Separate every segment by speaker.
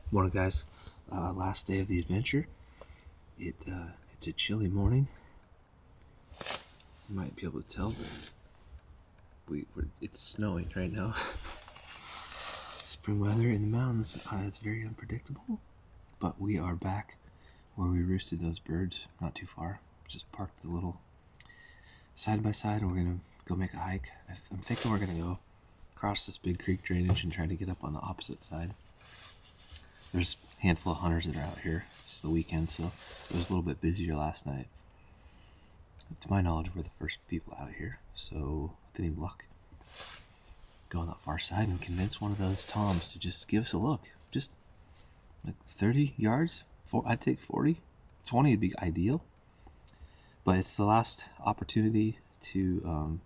Speaker 1: Morning, guys. Last day of the adventure. It's a chilly morning. You might be able to tell, but it's snowing right now. Spring weather in the mountains is very unpredictable, but we are back where we roosted those birds not too far. Just parked the little side by side, and we're gonna go make a hike. I'm thinking we're gonna go across this big creek drainage and try to get up on the opposite side. There's a handful of hunters that are out here. It's the weekend, so it was a little bit busier last night. To my knowledge, we're the first people out here, so with any luck, go on that far side and convince one of those toms to just give us a look. Just like 30 yards? I'd take 40. 20 would be ideal. But it's the last opportunity to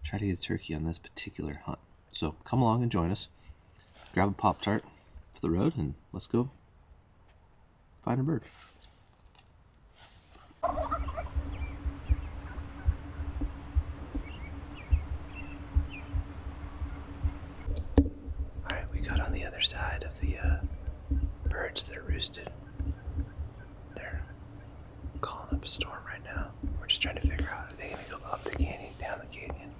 Speaker 1: try to get a turkey on this particular hunt. So come along and join us. Grab a Pop-Tart for the road and let's go find a bird. Alright, we got on the other side of the birds that are roosted. They're calling up a storm right now. We're just trying to figure out, are they going to go up the canyon, down the canyon?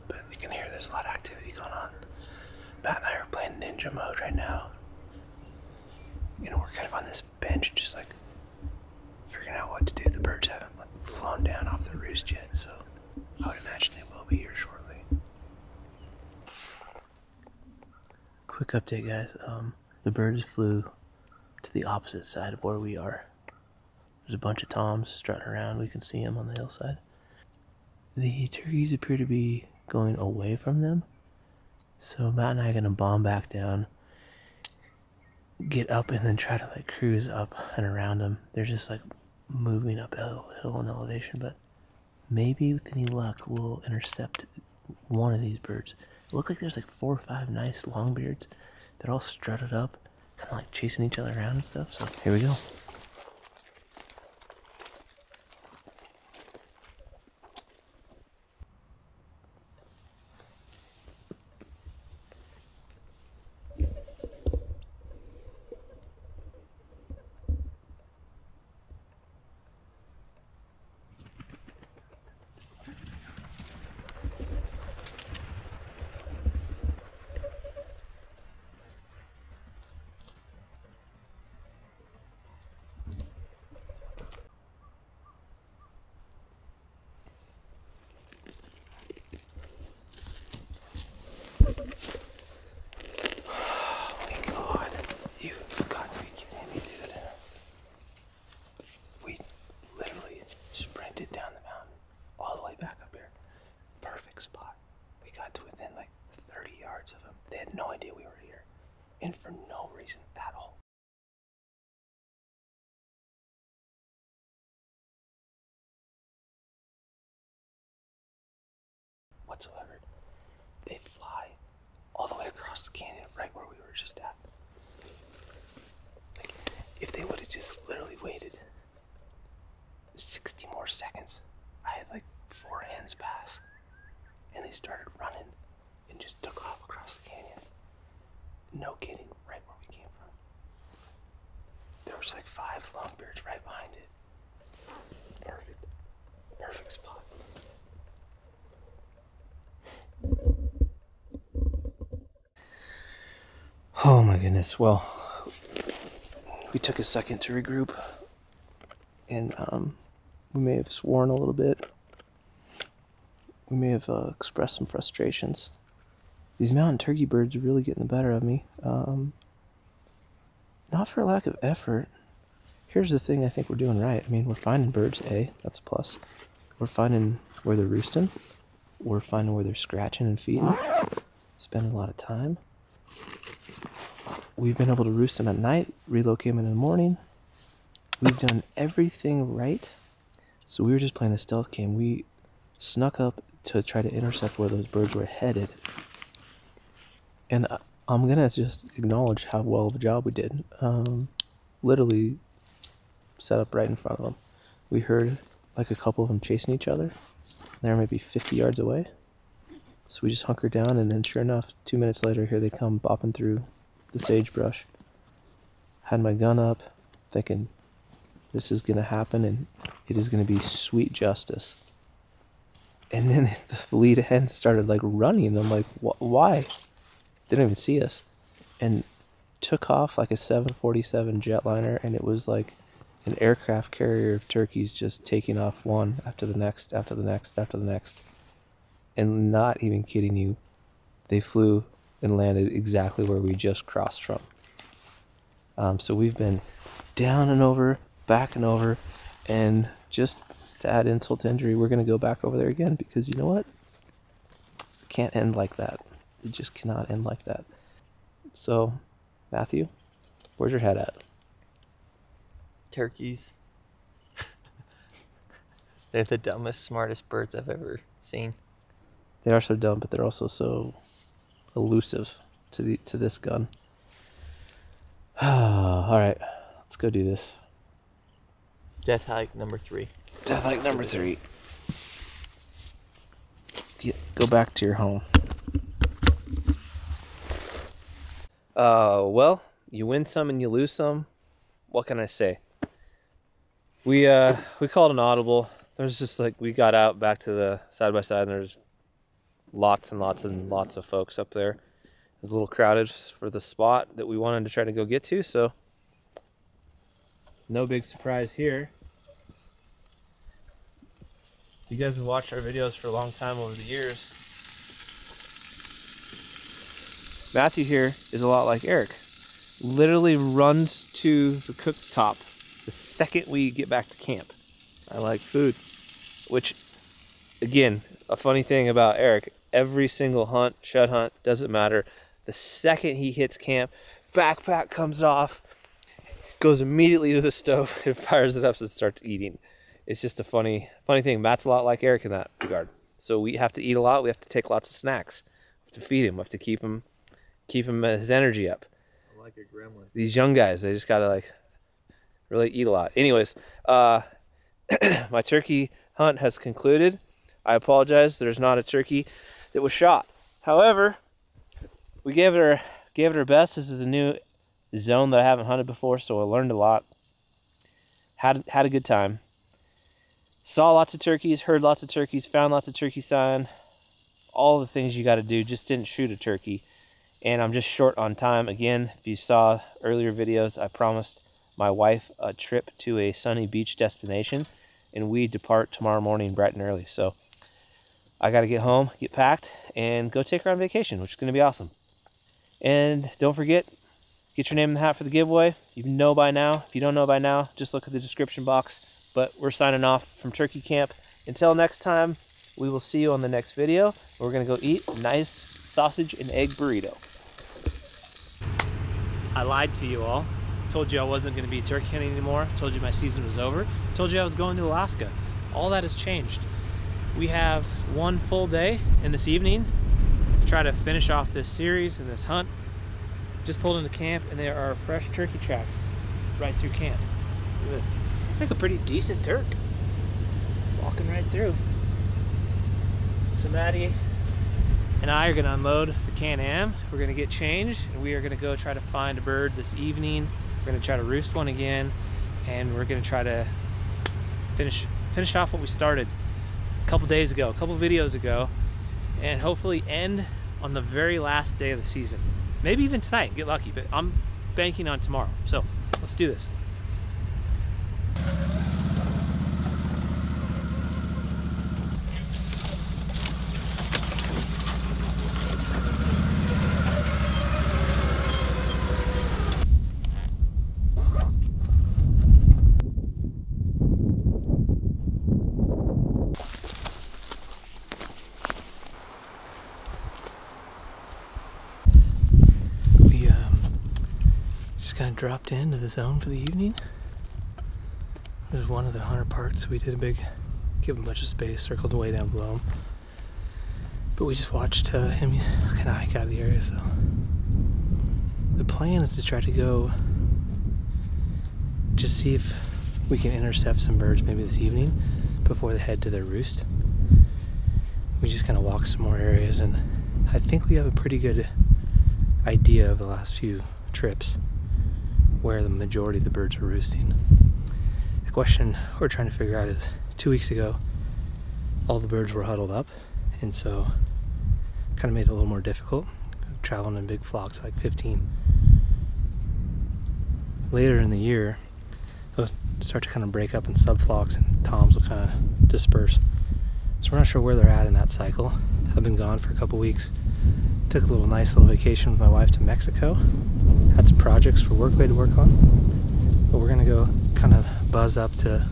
Speaker 1: But you can hear there's a lot of activity going on. Matt and I are playing ninja mode right now. You know, we're kind of on this bench, just like figuring out what to do. The birds haven't flown down off the roost yet, so I would imagine they will be here shortly. Quick update, guys. The birds flew to the opposite side of where we are. There's a bunch of toms strutting around. We can see them on the hillside. The turkeys appear to be going away from them. So Matt and I are going to bomb back down, get up, and then try to like cruise up and around them. They're just like moving up hill in elevation, but maybe with any luck we'll intercept one of these birds. It looks like there's like 4 or 5 nice longbeards. They're all strutted up, kind of like chasing each other around and stuff. So here we go. And for no reason at all. Whatsoever. They fly all the way across the canyon, right where we were just at. Like, if they would have just literally waited 60 more seconds, I had like 4 hens pass, and they started running and just took off across the canyon. No kidding, right where we came from. There was like 5 longbeards right behind it. Perfect. Perfect spot. Oh my goodness. Well, we took a second to regroup, and we may have sworn a little bit. We may have expressed some frustrations. These mountain turkey birds are really getting the better of me. Not for lack of effort. Here's the thing I think we're doing right. I mean, we're finding birds, that's a plus. We're finding where they're roosting. We're finding where they're scratching and feeding. Spending a lot of time. We've been able to roost them at night, relocate them in the morning. We've done everything right. So we were just playing the Stealthcam. We snuck up to try to intercept where those birds were headed. And I'm going to just acknowledge how well of a job we did. Literally set up right in front of them. We heard like a couple of them chasing each other. They're maybe 50 yards away. So we just hunkered down, and then sure enough, 2 minutes later, here they come bopping through the sagebrush.
Speaker 2: Had my gun up, thinking this is gonna happen and it is gonna be sweet justice. And then the lead hen started like running, and I'm like, why? They didn't even see us. And took off like a 747 jetliner, and it was like an aircraft carrier of turkeys just taking off one after the next, after the next, after the next. And not even kidding you, they flew and landed exactly where we just crossed from. So we've been down and over, back and over, and just to add insult to injury, we're going to go back over there again, because you know what? It can't end like that. It just cannot end like that. So, Matthew, where's your head at?
Speaker 3: Turkeys. They're the dumbest, smartest birds I've ever seen.
Speaker 2: They are so dumb, but they're also so elusive to this gun. All right, let's go do this.
Speaker 3: Death hike number 3.
Speaker 2: Death hike number 3. Go back to your home. Well, you win some and you lose some. What can I say? We called an audible. There's just like, we got out back to the side by side, and there's lots and lots and lots of folks up there. It was a little crowded for the spot that we wanted to try to go get to, so no big surprise here. You guys have watched our videos for a long time over the years. Matthew here is a lot like Eric. Literally runs to the cooktop the second we get back to camp. I like food. Which, again, a funny thing about Eric, every single hunt, shed hunt, doesn't matter. The second he hits camp, backpack comes off, goes immediately to the stove and fires it up and starts eating. It's just a funny thing. Matt's a lot like Eric in that regard. So we have to eat a lot. We have to take lots of snacks. We have to feed him. We have to keep him his energy up.
Speaker 3: I like your gremlin.
Speaker 2: These young guys, they just gotta like really eat a lot. Anyways, my turkey hunt has concluded. I apologize. There's not a turkey that was shot. However, we gave it our best. This is a new zone that I haven't hunted before, so I learned a lot. Had a good time. Saw lots of turkeys, heard lots of turkeys, found lots of turkey sign. All the things you got to do. Just didn't shoot a turkey. And I'm just short on time. Again, if you saw earlier videos, I promised my wife a trip to a sunny beach destination, and we depart tomorrow morning bright and early. So I got to get home, get packed, and go take her on vacation, which is going to be awesome. And don't forget, get your name in the hat for the giveaway. You know by now. If you don't know by now, just look at the description box. But we're signing off from turkey camp. Until next time, we will see you on the next video. We're going to go eat a nice sausage and egg burrito. I lied to you all. Told you I wasn't going to be turkey hunting anymore. Told you my season was over. Told you I was going to Alaska. All that has changed. We have one full day in this evening to try to finish off this series and this hunt. Just pulled into camp, and there are fresh turkey tracks right through camp. Look at this. Looks like a pretty decent turk. Walking right through. So Maddie and I are going to unload the Can-Am. We're going to get changed, and we are going to go try to find a bird this evening. We're going to try to roost one again, and we're going to try to finish off what we started a couple days ago, a couple videos ago, and hopefully end on the very last day of the season. Maybe even tonight, get lucky, but I'm banking on tomorrow. So let's do this. Kind of dropped into the zone for the evening. There's one of the 100 parts. We did give him a bunch of space, circled way down below him. But we just watched him kind of hike out of the area. So the plan is to try to go just see if we can intercept some birds maybe this evening before they head to their roost. We just kind of walk some more areas, and I think we have a pretty good idea of the last few trips.
Speaker 4: where the majority of the birds are roosting. The question we're trying to figure out is, 2 weeks ago, all the birds were huddled up, and so kind of made it a little more difficult, traveling in big flocks, like 15. Later in the year, they'll start to kind of break up in subflocks, and toms will kind of disperse. So we're not sure where they're at in that cycle. I've been gone for a couple weeks. Took a nice little vacation with my wife to Mexico. Had some projects for Workway to work on. But we're gonna go kind of buzz up to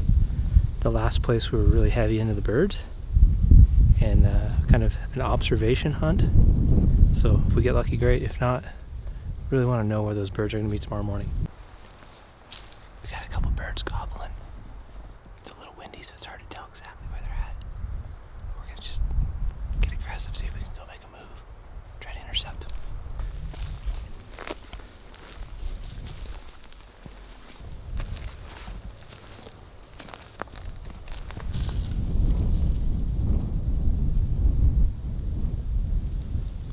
Speaker 4: the last place we were really heavy into the birds, and kind of an observation hunt. So if we get lucky, great. If not, really want to know where those birds are gonna be tomorrow morning. We got a couple birds gobbling. It's a little windy, so it's hard to tell exactly where they're at. We're gonna just get aggressive, see if we can go make a move, try to intercept them.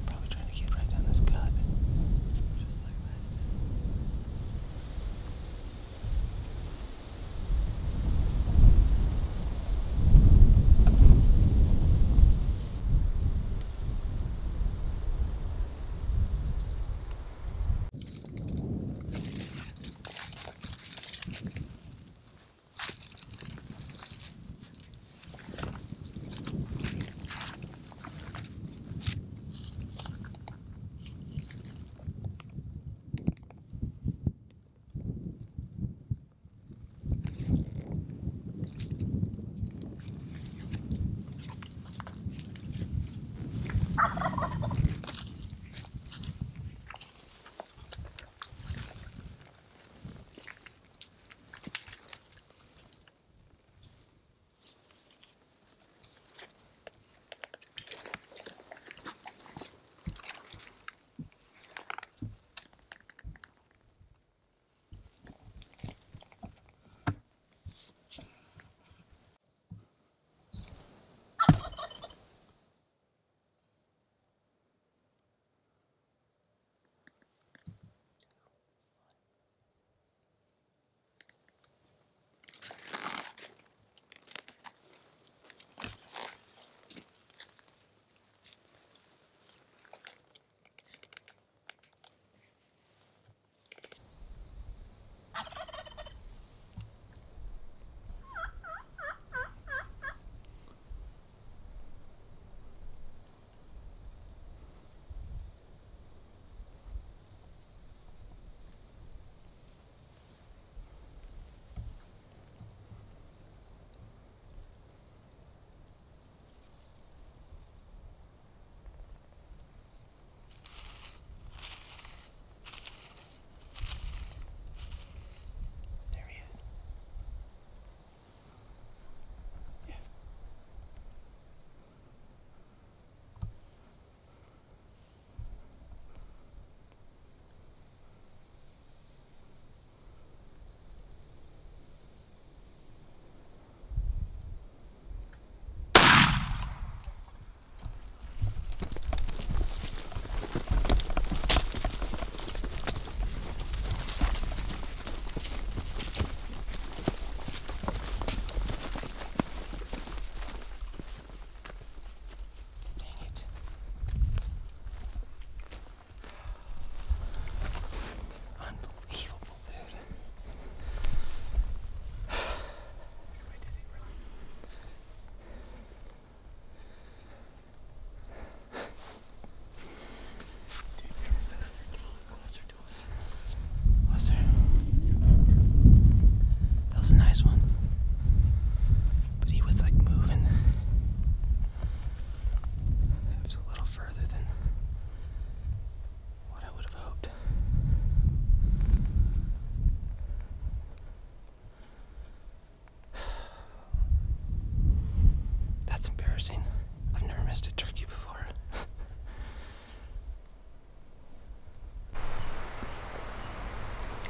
Speaker 4: Probably trying to get right down this gut, just like that.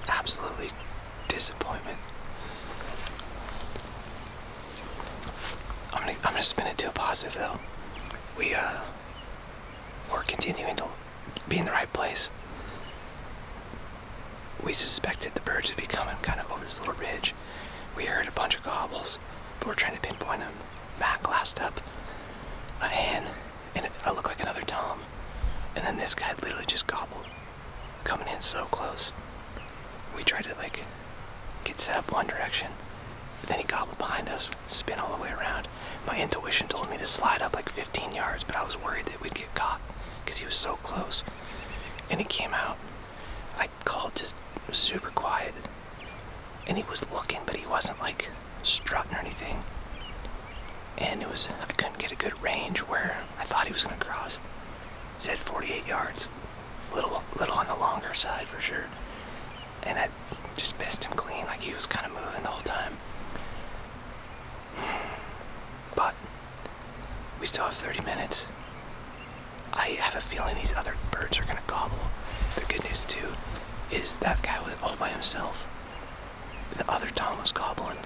Speaker 4: Absolutely disappointment. I'm gonna spin it to a positive though. We're continuing to be in the right place. we suspected the birds would be coming kind of over this little ridge. We heard a bunch of gobbles, but we're trying to pinpoint them. Matt glassed up a hen, and it looked like another tom. And then this guy literally just gobbled, coming in so close. We tried to like get set up one direction, but then he gobbled behind us, spin all the way around. My intuition told me to slide up like 15 yards, but I was worried that we'd get caught because he was so close. And he came out. I called just super quiet, and he was looking, but he wasn't like strutting or anything. And I couldn't get a good range where I thought he was gonna cross. It said 48 yards, little on the longer side for sure. And I just missed him clean, like he was kind of moving the whole time. But we still have 30 minutes. I have a feeling these other birds are gonna gobble. The good news too is that guy was all by himself. The other tom was gobbling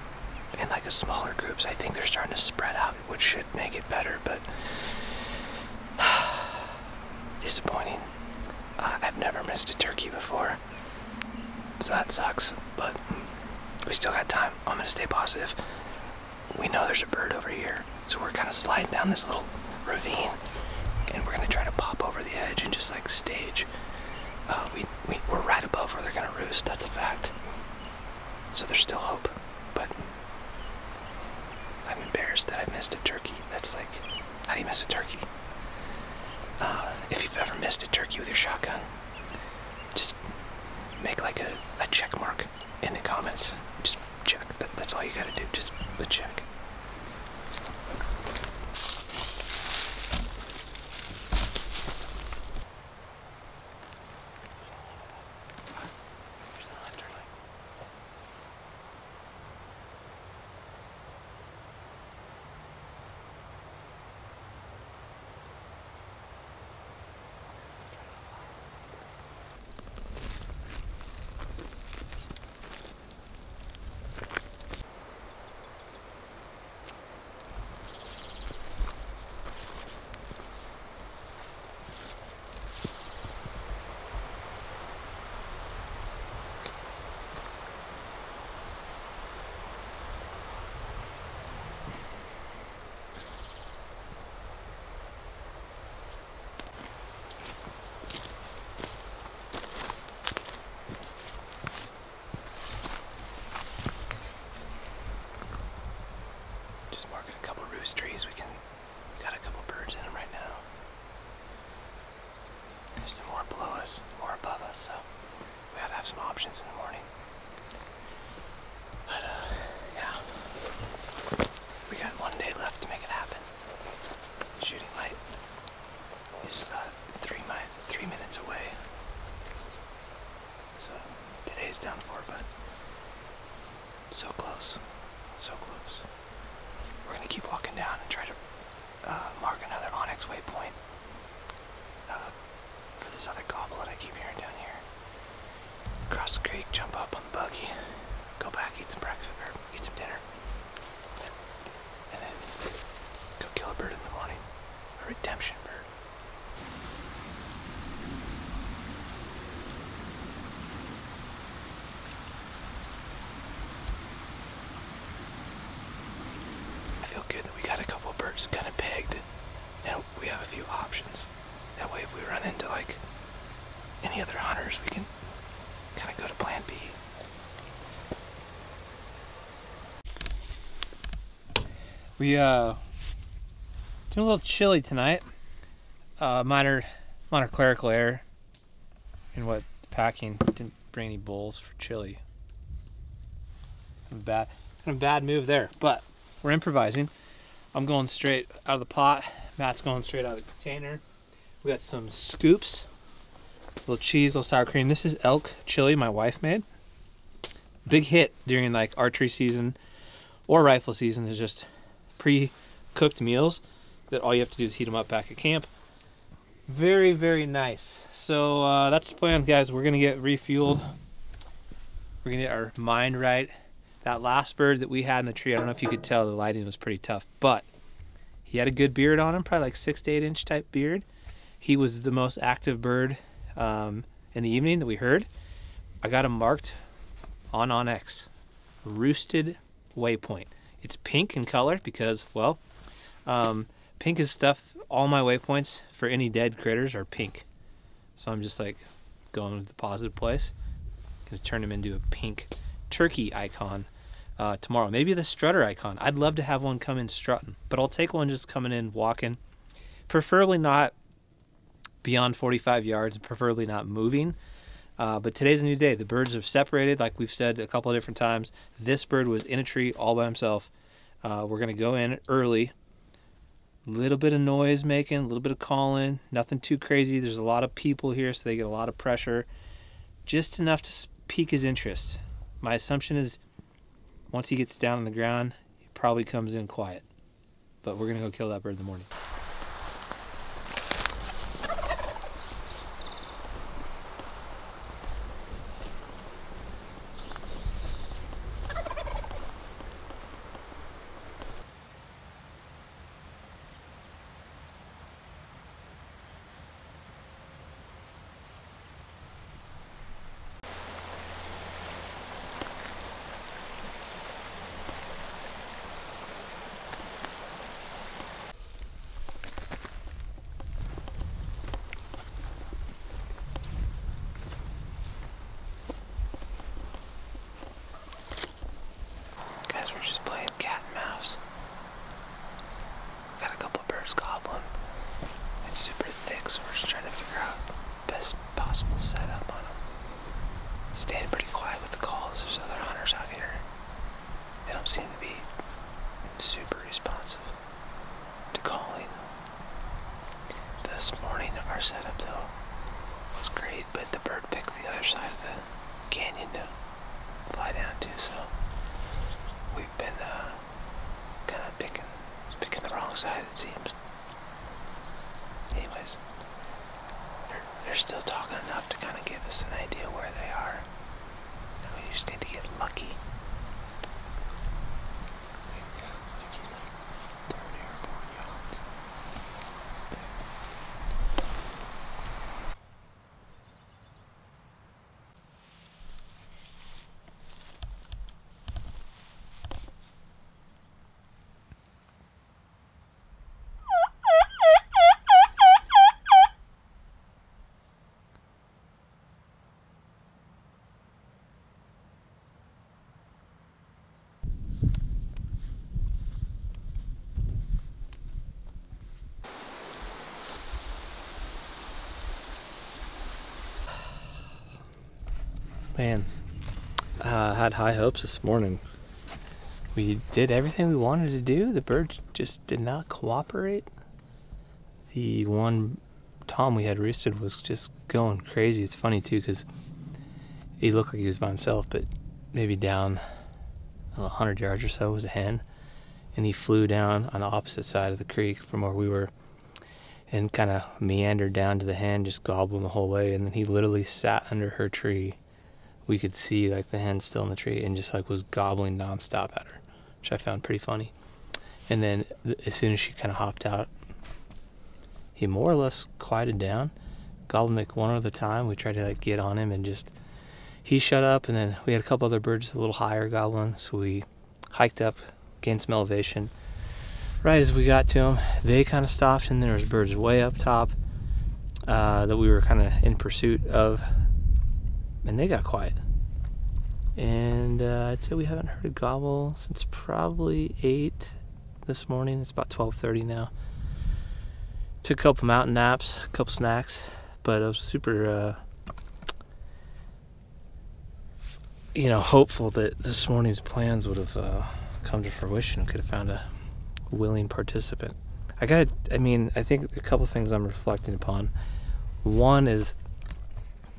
Speaker 4: in like a smaller groups. I think they're starting to spread out, which should make it better, but disappointing. I've never missed a turkey before, so that sucks, but we still got time. I'm gonna stay positive. We know there's a bird over here, so we're kind of sliding down this little ravine, and we're gonna try to pop over the edge and just like stage. We're right above where they're gonna roost, that's a fact. So there's still hope, but I'm embarrassed that I missed a turkey. That's like, how do you miss a turkey? If you've ever missed a turkey with your shotgun, just make like a check mark in the comments. Just check. That's all you gotta do, just a check. Trees, we got a couple birds in them right now. There's some more below us, more above us, so we gotta have some options in the morning. But yeah, we got one day left to make it happen. The shooting light is 3 minutes away, so today's done for, but so close, so close. We're going to keep walking down and try to mark another OnX waypoint for this other gobble that I keep hearing down here. Cross the creek, jump up on the buggy, go back, eat some breakfast, or eat some dinner, and then go kill a bird in the morning. A redemption bird. Feel good that we got a couple birds kind of pegged, and we have a few options. That way if we run into like any other hunters, we can kind of go to plan B.
Speaker 2: We doing a little chilly tonight. Minor clerical error in what packing didn't bring any bowls for chili. Kind of bad move there, but we're improvising. I'm going straight out of the pot. Matt's going straight out of the container. We got some scoops, a little cheese, a little sour cream. This is elk chili my wife made. Big hit during like archery season or rifle season is just pre-cooked meals that all you have to do is heat them up back at camp. Very, very nice. So that's the plan, guys. We're gonna get refueled. We're gonna get our mind right. That last bird that we had in the tree, I don't know if you could tell, the lighting was pretty tough, but he had a good beard on him, probably like 6 to 8 inch type beard. He was the most active bird in the evening that we heard.
Speaker 4: I got them marked on OnX. Roosted waypoint. It's pink in color because, well, pink is stuff, all my waypoints for any dead critters are pink. So I'm just like going to the positive place. Gonna turn them into a pink turkey icon tomorrow. Maybe the strutter icon. I'd love to have one come in strutting, but I'll take one just coming in walking. Preferably not beyond 45 yards, preferably not moving. But today's a new day. The birds have separated, like we've said a couple of different times. This bird was in a tree all by himself. We're going to go in early. A little bit of noise making, a little bit of calling. Nothing too crazy. There's a lot of people here, so they get a lot of pressure. Just enough to pique his interest. My assumption is once he gets down on the ground, he probably comes in quiet. But we're going to go kill that bird in the morning. We're just playing cat and mouse. Got a couple birds gobbling. It's super thick, so we're just trying to figure out the best possible setup on them. Staying pretty quiet with the calls. There's other hunters out here. They don't seem to be super responsive to calling. This morning, our setup though was great, but the bird picked the other side of the canyon to fly down to, so we've been kind of picking the wrong side, it seems. Anyways, they're still talking enough to kind of give us an idea where they are. And we just need to get lucky. Man, had high hopes this morning. We did everything we wanted to do. The bird just did not cooperate. The one tom we had roosted was just going crazy. It's funny too, because he looked like he was by himself, but maybe down, I don't know, 100 yards or so was a hen, and he flew down on the opposite side of the creek from where we were and kind of meandered down to the hen, just gobbling the whole way, and then he literally sat under her tree. We could see like the hen still in the tree and just like was gobbling nonstop at her, which I found pretty funny. And then as soon as she kind of hopped out, he more or less quieted down, gobbled like one at a time. We tried to like get on him and just, he shut up, and then we had a couple other birds a little higher gobbling, so we hiked up, gained some elevation. Right as we got to them, they kind of stopped, and there was birds way up top that we were kind of in pursuit of, and they got quiet. And I'd say we haven't heard a gobble since probably 8 this morning. It's about 12:30 now. Took a couple mountain naps, a couple snacks, but I was super hopeful that this morning's plans would have come to fruition. Could have found a willing participant. I think a couple things I'm reflecting upon. One is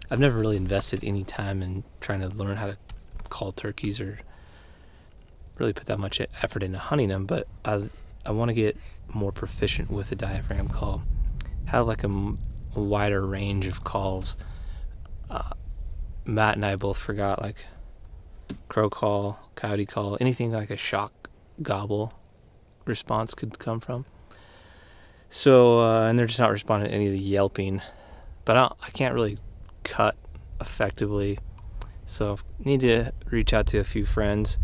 Speaker 4: I've never really invested any time in trying to learn how to call turkeys or really put that much effort into hunting them, but I want to get more proficient with the diaphragm call, have like a wider range of calls. Matt and I both forgot like crow call, coyote call, anything like a shock gobble response could come from. So and they're just not responding to any of the yelping, but I can't really cut effectively So need to reach out to a few friends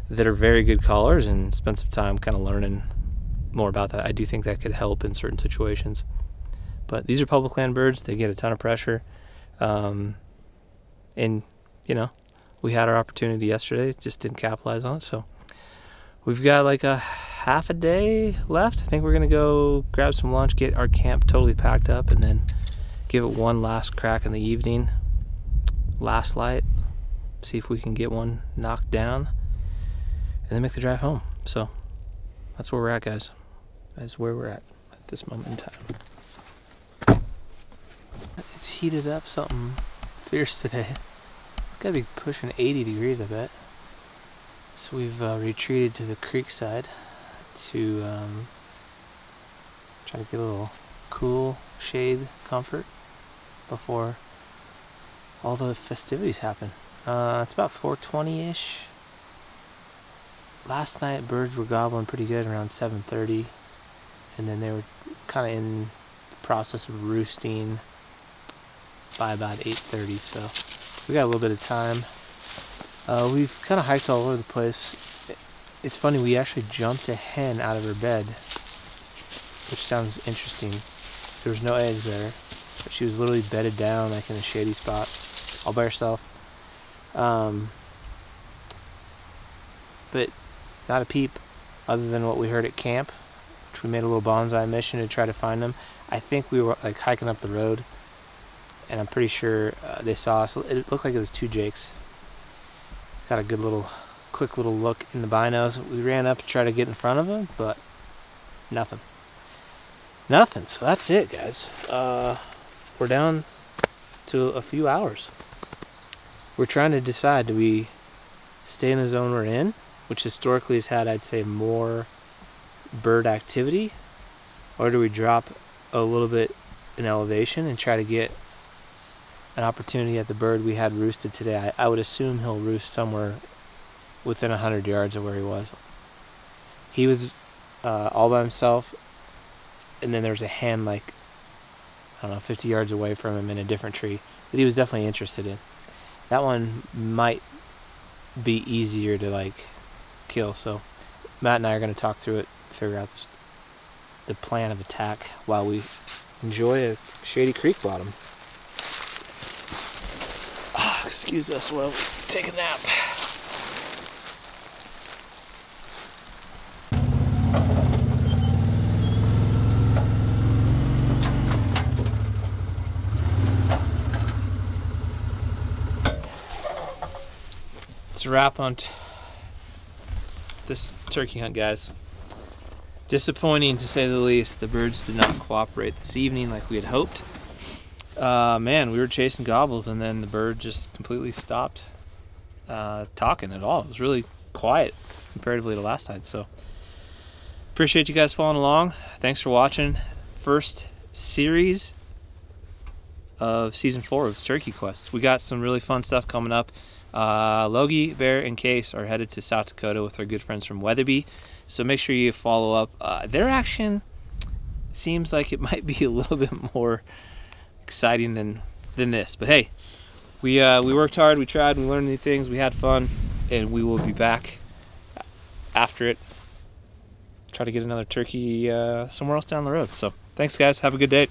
Speaker 4: that are very good callers and spend some time kind of learning more about that. I do think that could help in certain situations. But these are public land birds. They get a ton of pressure. And, you know, we had our opportunity yesterday, just didn't capitalize on it. So we've got like a half a day left. I think we're going to go grab some lunch, get our camp totally packed up, and then give it one last crack in the evening. Last light. See if we can get one knocked down. And then make the drive home. So that's where we're at, guys. That's where we're at this moment in time. It's heated up something fierce today. It's gotta be pushing 80 degrees, I bet. So we've retreated to the creek side to try to get a little cool shade comfort before all the festivities happen. It's about 4:20-ish. Last night birds were gobbling pretty good around 7:30, and then they were kind of in the process of roosting by about 8:30, so we got a little bit of time. We've kind of hiked all over the place. It's funny, we actually jumped a hen out of her bed, which sounds interesting. There was no eggs there, but she was literally bedded down like in a shady spot all by herself. But not a peep other than what we heard at camp, which we made a little bonsai mission to try to find them. I think we were like hiking up the road, and I'm pretty sure they saw us. It looked like it was two jakes. Got a good little, quick little look in the binos. We ran up to try to get in front of them, but nothing. Nothing. So that's it, guys. We're down to a few hours. We're trying to decide, do we stay in the zone we're in, which historically has had, I'd say, more bird activity, or do we drop a little bit in elevation and try to get an opportunity at the bird we had roosted today? I would assume he'll roost somewhere within 100 yards of where he was. He was all by himself, and then there's a hen like, I don't know, 50 yards away from him in a different tree that he was definitely interested in. That one might be easier to like kill, so Matt and I are going to talk through it, figure out the plan of attack while we enjoy a shady creek bottom. Excuse us while we take a nap. It's a wrap on this turkey hunt, guys. Disappointing to say the least. The birds did not cooperate this evening like we had hoped. Man, we were chasing gobbles and then the bird just completely stopped talking at all. It was really quiet comparatively to last time. So appreciate you guys following along. Thanks for watching. First series of season 4 of Turkey Quest. We got some really fun stuff coming up. Logie, Bear, and Case are headed to South Dakota with our good friends from Weatherby, so make sure you follow up. Their action seems like it might be a little bit more exciting than this, but hey, we worked hard, we tried, we learned new things, we had fun, and we will be back after it. Try to get another turkey somewhere else down the road. So thanks, guys, have a good day.